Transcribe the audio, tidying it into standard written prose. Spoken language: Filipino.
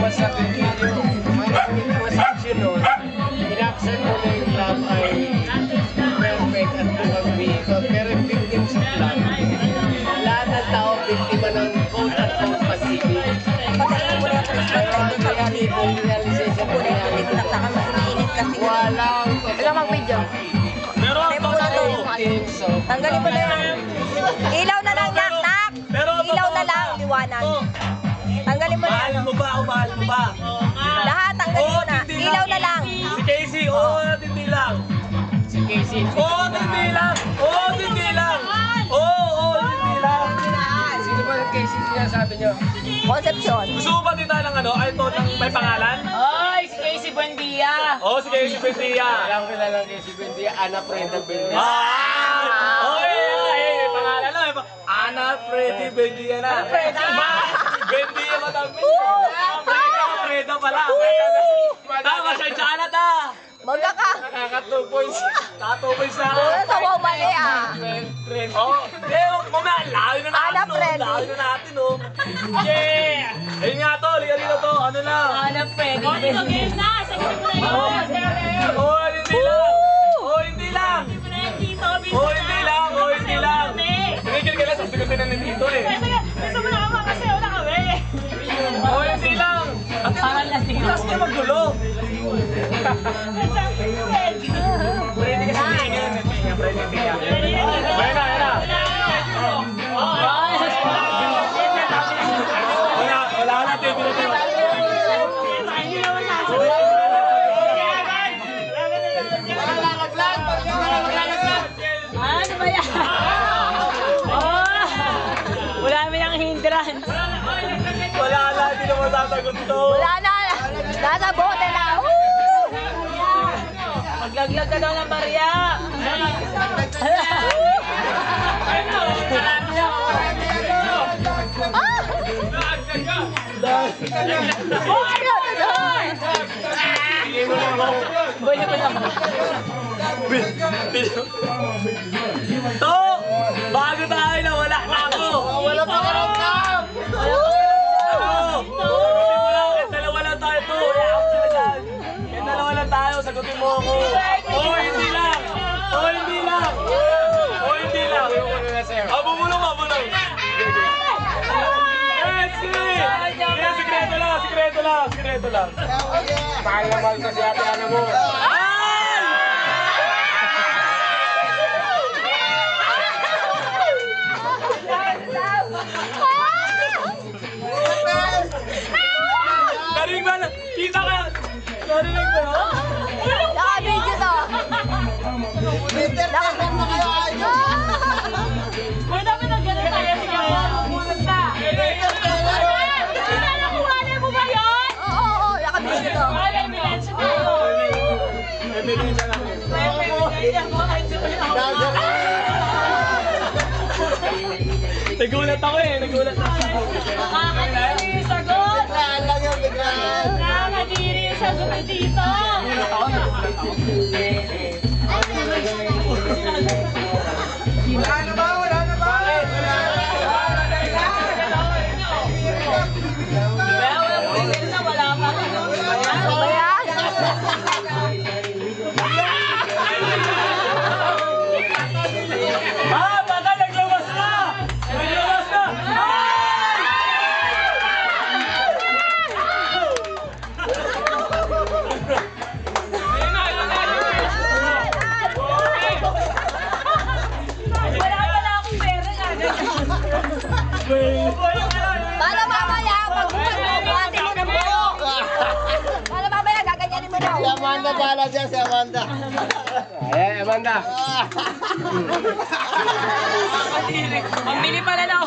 masakit yun. Inaksan mo na yung love ay perfect at mukhang bihiko. Pero yung victims of love, lahat ng tao biktima ng quote-unquote pag-ibig. Kaya libong realization ko na yan. Walang Wala mag-video. Tanggalin mo na yung ilaw na lang, nak! Ilaw na lang, liwanag. Tanggalin mo na yan. Mahal mo ba o mahal mo ba? Lahat, tanggalin mo na. Ilaw na lang. Si Casey, oo, hindi lang. si Casey. Oo, hindi lang. Oo, hindi lang. Oo, hindi lang. Sino ba yung Casey sinasabi nyo? Concepcion. Gusto mo ba dito ng ano? Ay, ito, ng may pangalan? Oy, si Casey Buendia. Oo, si Casey Buendia. Alam ko na lang Casey Buendia, Ana Prenda Buendia. Okay, may pangalan na. Ana Freddy Buendia na. Buendia ba tawag? Preda pala. Tama siya, tsaka ta. Magka ka. Nakaka 2 points. Tatubay sa Wala sa wow mali ah. Friend. Oo. Mamaya, layo na natin. Ana Freddy. Layo na natin, oh. Yeah! Ayun nga to, liga to. Ano na? Ana Freddy. Oh, ito game na. Sagot mo na yun. Oh, hindi lang. Oh, hindi lang. Oh, hindi lang. Oh, hindi lang. Tumigil ka lang sa sagutin na nandito eh. Gusto mo na kama kasi wala kami. Oh, hindi lang. Parang lasing. Tapos ka magulo. Pwede ka sa tingin. Pwede ka. Ayun na. Wala na. TV na tayo. Ano ba yan? Wala mo yung hindrance. Wala na. Hindi na masasagot to. Wala na. Nasa bote na. Maglaglag ka daw ng barya. Boy, mo naman. To! Bago tayo na wala na ako! Wala pa karamdam! Dalawa lang tayo to! Dalawa lang tayo, sagutin mo ako! Oo, hindi lang! Oo, hindi lang! Oo, hindi lang! Bumulong! Sikreto lang! Mahal na mahal ka si ate Ana mo. Narinig ba? Kita ka! Narinig ba? Naka-video to. Uy, dapat ang gano'n tayo. Sige, bumulot na. Nakuha mo ba yun? Oo, naka-video to. Ay, may ebidensya tayo. Ebidensya namin. Nagulat ako eh, nagulat ako. Nakakadiri yung sagot. Nakakadiri yung sagot dito. Wala na ba? Kaya walang tingin na wala pa. Ano ba yan? Baka naglawas na! Naglawas na! Wala pala akong pera nga. Para mamaya, pag buhati mo ng buhok. Para mamaya, gaganyanin mo daw. Si Amanda bala dyan, si Amanda. Ayan, Amanda. Ang bili pala ng